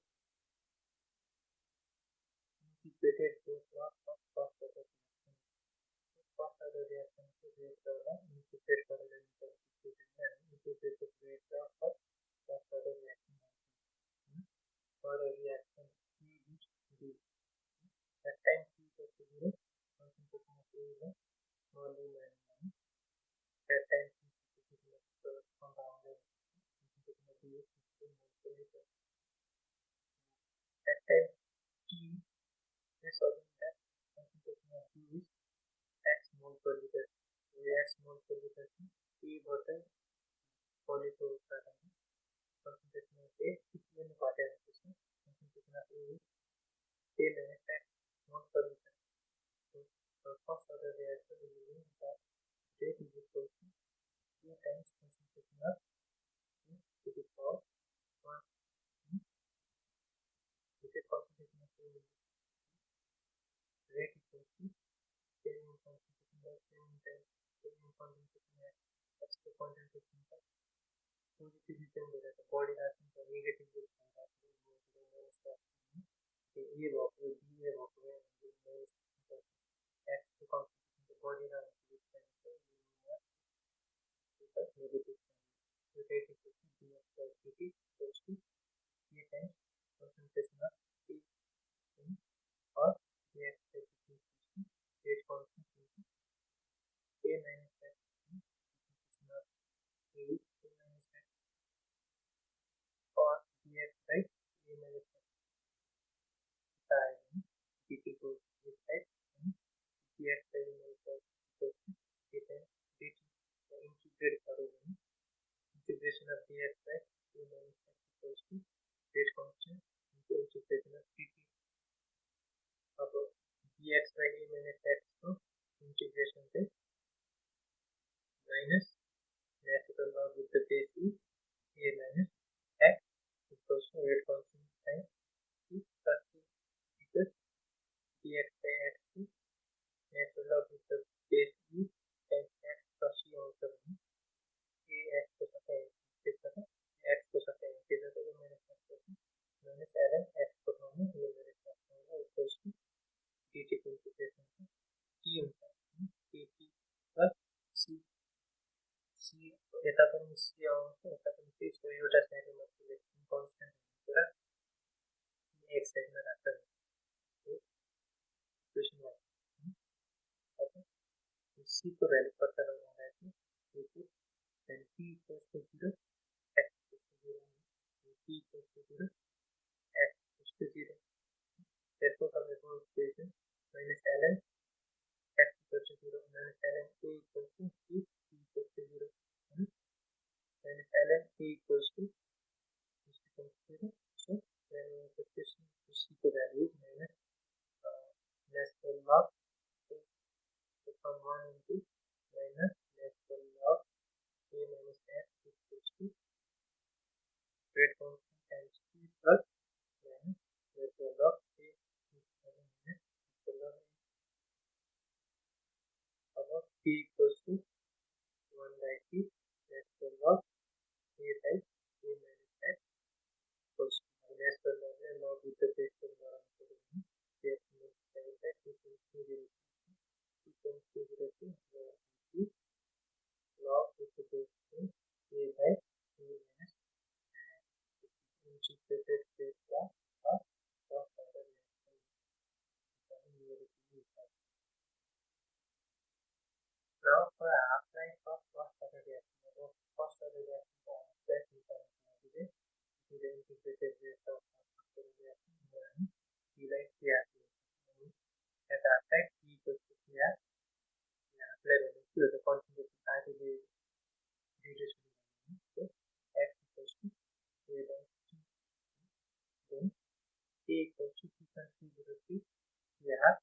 Integration of dx by a minus x equals to rate constant into integration of dt. अब dx by a minus x को integration say minus natural log with the base e a minus x equals to rate constant times e plus e because dx by x को natural log with the base e times x plus e also a x को साथ x को साथ integrate करें minus ln x को हम a minus x होगा equals to dt को इंटीग्रेशन से t होता है dt plus c c यता पनि c आउँछ यता पनि c सो एउटा साइडमा मात्र कन्स्टेन्ट हुन्छ र एक साइडमा राख्छ इक्वेसन 1 ओके c को भ्यालु पत्ता लगाउँदा चाहिँ then t equals to 0 x equals to 0 t equals to 0 x equals to 0 therefore from the equation minus ln x equals to 0 minus ln a equals to t equals to 0 minus ln a equals to 0 so then the question to c the value is minus natural log so from 1 into minus natural log a minus x equals to rate constant times t plus minus natural log a minus natural log about t equals to 1 by t natural log a by a minus x equals to as per the log with the base of the reaction that is log with the base of A by A minus integrated base law of order reaction. Now for half-life of first order reaction, first order reaction for half-life is the integrated base of first order reaction and T like reaction. At half-life T equals to CR, level to the concentration I will be reduced to so X equals to A by T. Then A equals to 2.303 CR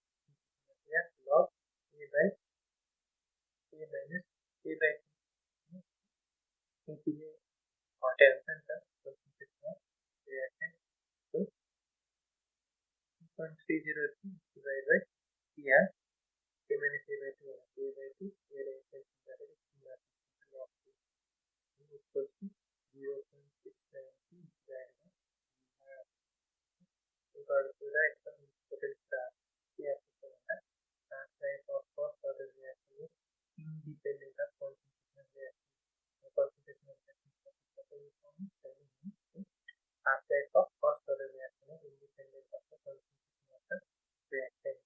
log A by A minus A by T into the attention the concentration of reactant. So 2.303 divided by CR A minus A by 2 A by 2 A reactant that is log equals to 0.690 divided by regarding to the external potential type of first order reaction is independent of concentration of reaction. The concentration of reaction type of first order reaction is independent of the concentration of the reactant.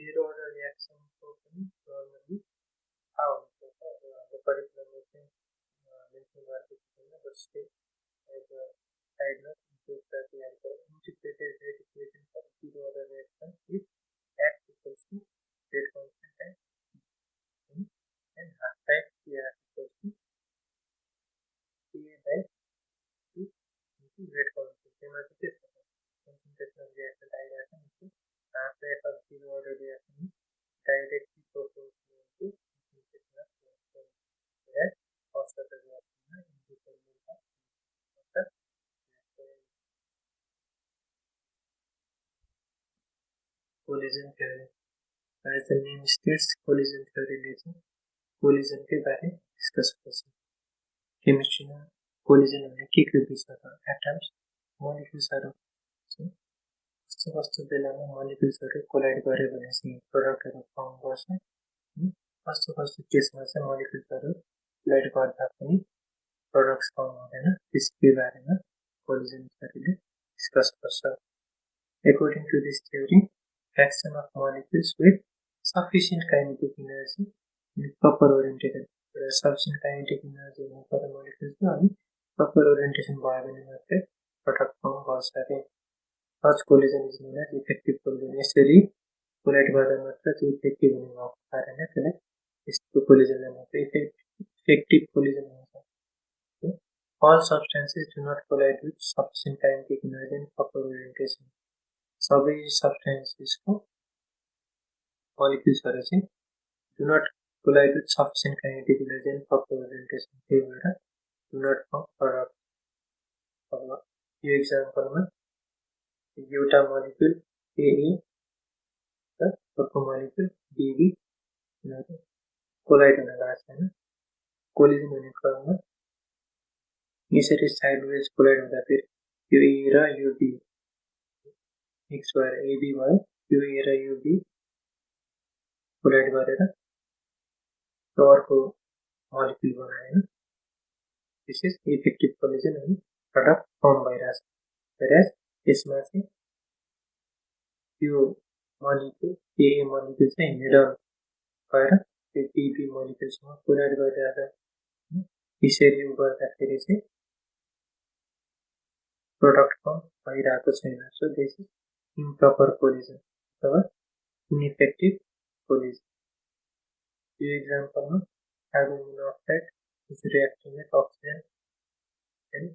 Zero order reaction normally how the particular motion mentioned but still as a side note includes that the integrated rate equation for zero order reaction is X equals to rate constant and half type CR equals to A by 2 into rate constant. Same as this concentration of reaction reaction into half type of zero order reaction is directly proportional to concentration of reaction. Whereas first order reaction is independent of the collision theory. As the name states, collision theory लेते collision के बारे में discuss करते हैं. Chemistry में collision होने के बीच में atoms molecules कस्तो कस्तो बेलामा moleculesहरु collide गरे भनेपछि प्रोडक्टहरु फर्म गर्छ. कस्तो कस्तो केसमा चाहिँ moleculesहरु collide गर्दा पनि products फर्म हुँदैन. त्यसको बारेमा collision theory डिस्कस गर्छ. According to this theory, action of molecules with sufficient kinetic energy and proper orientation. Sufficient kinetic energy for the molecules and proper orientation भयो भने मात्रै product form गर्छ अरे. Such collision is known as effective collision. यसरी collide गर्दा मात्र त्यो effective हुने भएको कारणले त्यसलाई यस्तो collisionलाई मात्र effective collision भन्छ. All substances do not collide with sufficient kinetic energy and proper orientation. सबै substances को molecules हरु चाहिँ do not collide with sufficient kinetic energy and proper orientation. त्यही भएर do not form product. अब यो एक्जाम्पलमा एउटा मोलिक्युल AA र अर्को मोलिक्युल BB कोलाइड हुन लाग्छ हैन. कोलिजन हुने क्रममा यसरी साइडवेज कोलाइड हुँदा फेरि यो A र यो B मिक्स भएर AB भयो. यो A र यो B कोलाइड गरेर अर्को मोलिक्युल बनायो हैन. दिस इज इफेक्टिभ कोलिजन अनि प्रोडक्ट फर्म भइरहेछ. whereas यसमा चाहिँ यो मोलिक्युल AA मोलिक्युल चाहिँ हिँडेर भएर त्यो BB मोलिक्युलसँग कोलाइड गरिरहेछ. यसरी गर्दाखेरि चाहिँ प्रोडक्ट फर्म भइरहेको छैन. So this is improper collision अथवा ineffective collision. यो एक्जाम्पलमा carbon monoxide is reacting with oxygen and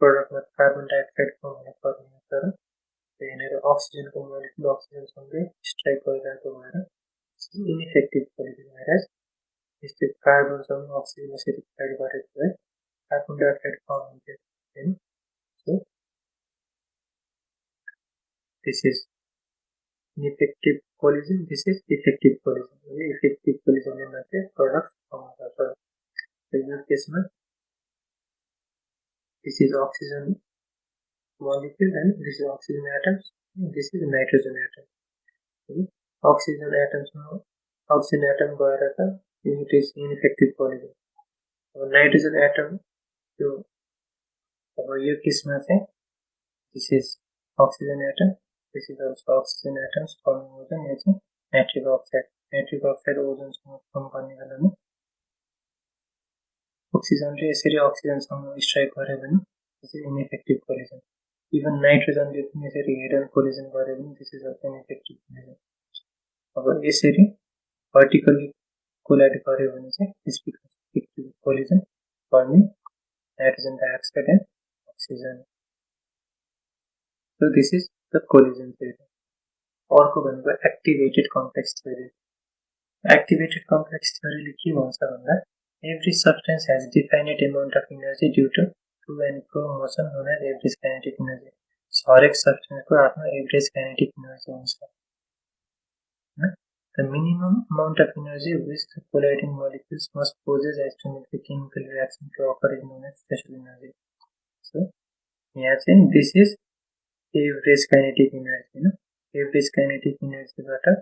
product में कार्बन डाइअक्साइड फर्म हुने पर्ने तर यहाँनिर अक्सिजनको मोलिक्युल अक्सिजनसँगै स्ट्राइक गरिरहेको भएर इनइफेक्टिभ collision. whereas यस्तै कार्बनसँग अक्सिजन यसरी कोलाइड गरेको भए कार्बन डाइअक्साइड फर्म हुन्थ्यो हैन. So this is ineffective collision, this is effective collision. Effective collision ले मात्रै product फर्म गर्छ. यो केसमा this is oxygen molecule and this is oxygen atoms, this is nitrogen atom. Oxygen atom गएर त it is ineffective polygon. Nitrogen atom यो अब यो केसमा चाहिँ this is oxygen atom, this is also oxygen atoms forming ozone, यो चाहिँ nitric oxide ओजोनसँग form गर्ने बेलामा अक्सिजनले यसरी अक्सिजनसँग स्ट्राइक गर्यो भने this is ineffective collision. Even नाइट्रोजनले पनि यसरी हेड अन कोलिजन गर्यो भने this is also ineffective collision. अब यसरी vertically collide गर्यो भने चाहिँ this becomes effective collision forming nitrogen dioxide and oxygen. So this is the collision theory. अर्को भनेको activated complex theory. Activated complex theory ले के भन्छ भन्दा every substance has definite amount of energy due to and fro motion known as average kinetic energy. हरेक substance को आफ्नो average kinetic energy हुन्छ. The minimum amount of energy which the colliding molecules must possess as to make the chemical reaction to occur is known as threshold energy. So यहाँ चाहिँ this is average kinetic energy. Average kinetic energy बाट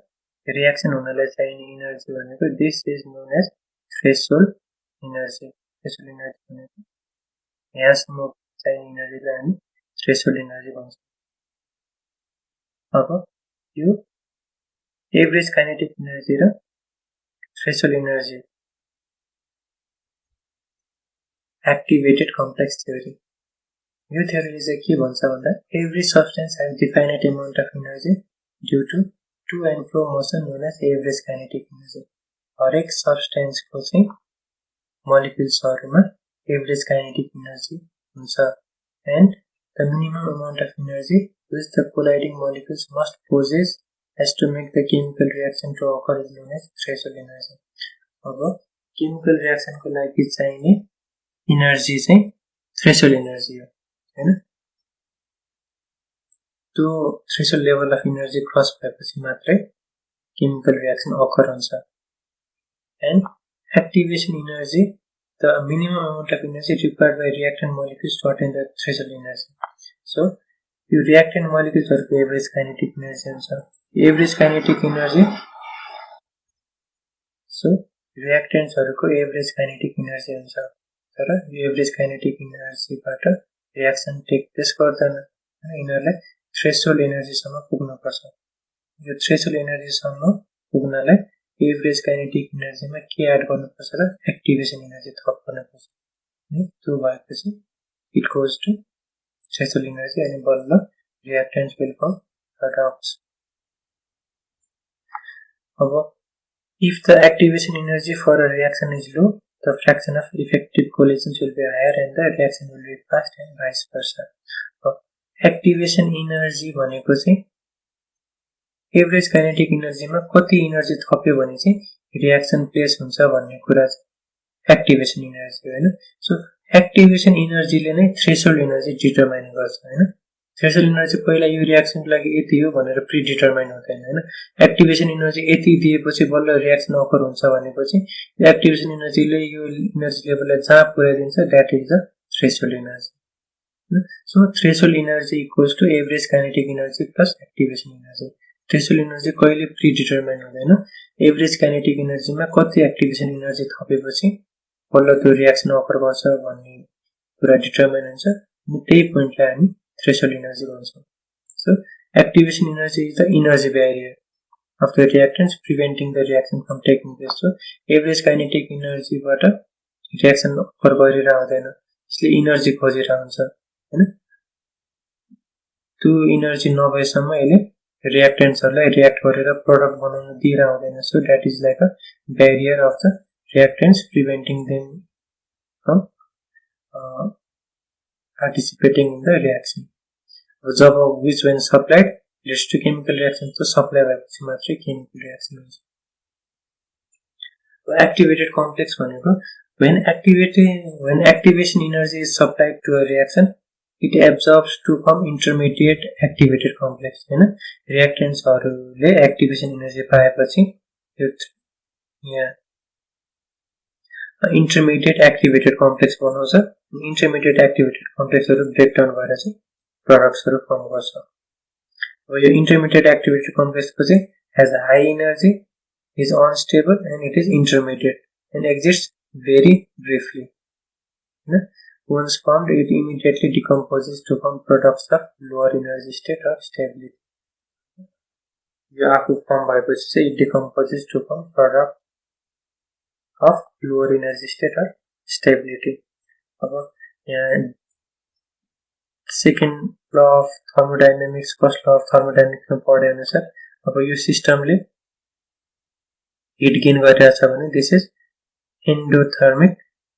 reaction हुनलाई चाहिने energy भनेको this is known as threshold energy. Threshold energy भनेको यहाँसम्म चाहिने एनर्जीलाई हामी थ्रेशोल्ड एनर्जी भन्छौँ. अब यो एभरेज काइनेटिक एनर्जी र threshold energy activated complex theory. यो थ्योरीले चाहिँ के भन्छ भन्दा every substance has definite amount of energy due to and fro motion known as average kinetic energy. हरेक सब्स्टेन्सको चाहिँ मोलिक्युल्सहरुमा average kinetic energy हुन्छ and the minimum amount of energy which the colliding molecules must possess as to make the chemical reaction to occur is known as threshold energy. अब chemical reaction को लागि चाहिने energy चाहिँ threshold energy हो हैन. त्यो threshold level of energy cross भएपछि मात्रै chemical reaction occur हुन्छ. And activation energy, the minimum amount of energy required by reactant molecules to attain the threshold energy. So, your reactant molecules are average kinetic energy हुन्छ. Average kinetic energy. So, reactants हरुको average kinetic energy हुन्छ. तर average kinetic energy बाट reaction take place गर्दैन. यिनीहरुलाई threshold energy सम्म पुग्न पर्छ. यो threshold energy सम्म पुग्नलाई एभरेज काइनेटिक एनर्जीमा के एड गर्नुपर्छ र एक्टिभेसन एनर्जी थप गर्नुपर्छ. त्यो भएपछि it goes to threshold energy अनि बल्ल रिएक्टेन्ट्स विल फर्म प्रोडक्ट्स. अब if the activation energy for a reaction is low the fraction of effective collisions will be higher and the reaction will be fast and vice versa. Activation energy भनेको चाहिँ average kinetic एनर्जीमा कति energy थप्यो भने चाहिँ reaction place हुन्छ भन्ने कुरा चाहिँ एक्टिभेसन एनर्जी हो हैन. सो एक्टिभेसन एनर्जीले नै थ्रेशोल्ड एनर्जी डिटरमाइन गर्छ हैन. थ्रेशोल्ड एनर्जी पहिला यो रिएक्सनको लागि यति हो भनेर प्री डिटरमाइन हुँदैन हैन. एक्टिभेसन एनर्जी यति दिएपछि बल्ल रिएक्सन अकर हुन्छ भनेपछि एक्टिभेसन एनर्जीले यो एनर्जी लेभललाई जहाँ पुर्याइदिन्छ that is the threshold energy. So threshold energy equals to average kinetic energy plus activation energy. Threshold energy कहिले प्री डिटरमाइन हुँदैन. एभरेज काइनेटिक एनर्जीमा कति एक्टिभेसन एनर्जी थपेपछि बल्ल त्यो रिएक्सन अकर गर्छ भन्ने कुरा डिटरमाइन हुन्छ. अनि त्यही पोइन्टलाई हामी थ्रेशोल्ड एनर्जी भन्छौँ. So activation energy is the energy barrier of the reactants preventing the reaction from taking place. So average kinetic एनर्जीबाट रिएक्सन अकर गरेर आउँदैन, यसले एनर्जी खोजेर हुन्छ हैन. त्यो एनर्जी नभएसम्म यसले रिएक्टेन्ट्सहरुलाई रिएक्ट गरेर प्रोडक्ट बनाउन दिएर आउँदैन. So that is like a barrier of the reactants preventing them from participating in the reaction. जब which when supplied leads to chemical reaction, त सप्लाई भएपछि मात्रै केमिकल रिएक्सन हुन्छ. एक्टिवेटेड कम्प्लेक्स भनेको when activation energy is supplied to a reaction, it absorbs to form intermediate activated complex हैन. रिएक्टेन्ट्स हरुले activation energy पाएपछि यो यहाँ intermediate activated complex बनाउँछ इन्टरमिडिएट एक्टिभेटेड कम्प्लेक्सहरु ब्रेकडाउन भएर चाहिँ प्रोडक्ट्सहरु फर्म गर्छ। अब यो इन्टरमिडिएट एक्टिभेटेड कम्प्लेक्सको चाहिँ has a high energy, is unstable and it is intermediate and exists very briefly. Once formed, it immediately decomposes to form products of lower energy state or stability. यो आफू form भएपछि चाहिँ it decomposes to form product of lower energy state or stability. अब यहाँ second law of thermodynamics first law of thermodynamics मा पढे अनुसार अब यो सिस्टमले हिट गेन गरिरहेछ भने दिस इज एन्डोथर्मिक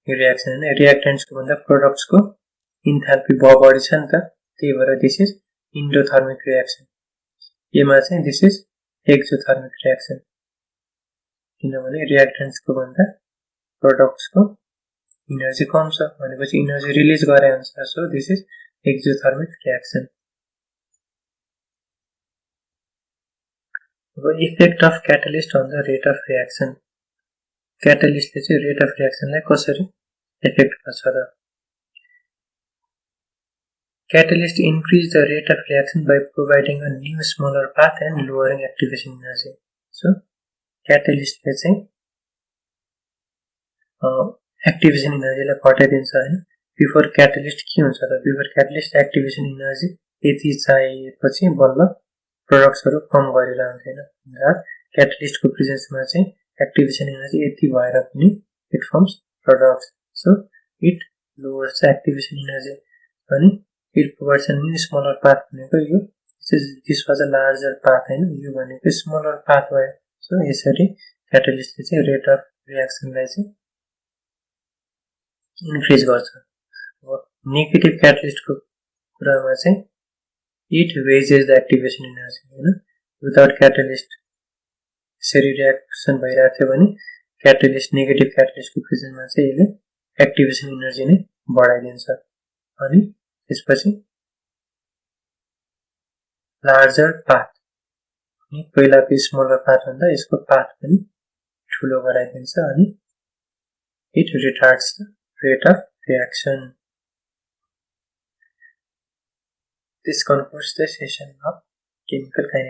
रियाक्सन हैन रियाक्टेन्ट्स को भन्दा प्रोडक्ट्स को इन्थाल्पी बढी छ नि त त्यही भएर दिस इज एन्डोथर्मिक रियाक्सन। यसमा चाहिँ दिस इज एक्सोथर्मिक रियाक्सन किनभने रियाक्टेन्ट्स को भन्दा प्रोडक्ट्स को एनर्जी कम छ भनेपछि एनर्जी रिलिज गरे हुन्छ so this is exothermic reaction. अब effect of catalyst on the rate of reaction क्याटलिस्टले चाहिँ रेट अफ रियाक्सनलाई कसरी इफेक्ट गर्छ र Catalyst increase the rate of reaction by providing a new smaller path and lowering activation energy. So, catalyst ले चाहिँ activation energy लाई घटाइदिन्छ हैन। Before catalyst के हुन्छ त बिफोर catalyst activation energy यति चाहिएपछि बल्ल प्रोडक्ट्सहरु कम गरिरहन्छ हैन र catalyst को प्रेजेन्स मा चाहिँ activation energy यति भएर पनि it forms products. So, it lowers the activation energy अनि it provides a new smaller path भनेको यो this was a larger path हैन यो भनेको smaller path भयो। सो यसरी क्याटलिस्टले चाहिँ रेट अफ रियाक्सनलाई चाहिँ इन्क्रिज गर्छ। अब नेगेटिभ क्याटलिस्टको कुरामा चाहिँ it raises the activation energy हैन विदाउट क्याटलिस्ट यसरी रियाक्सन भइरहेको थियो भने क्याटलिस्ट नेगेटिभ क्याटलिस्टको प्रेजेन्समा चाहिँ यसले एक्टिभेसन एनर्जी नै बढाइदिन्छ अनि त्यसपछि लार्जर पाथ अनि पहिलाको स्मलर पाथ भन्दा यसको पाथ पनि ठूलो गराइदिन्छ अनि it retards the rate of reaction. This concludes the session of chemical kinetics.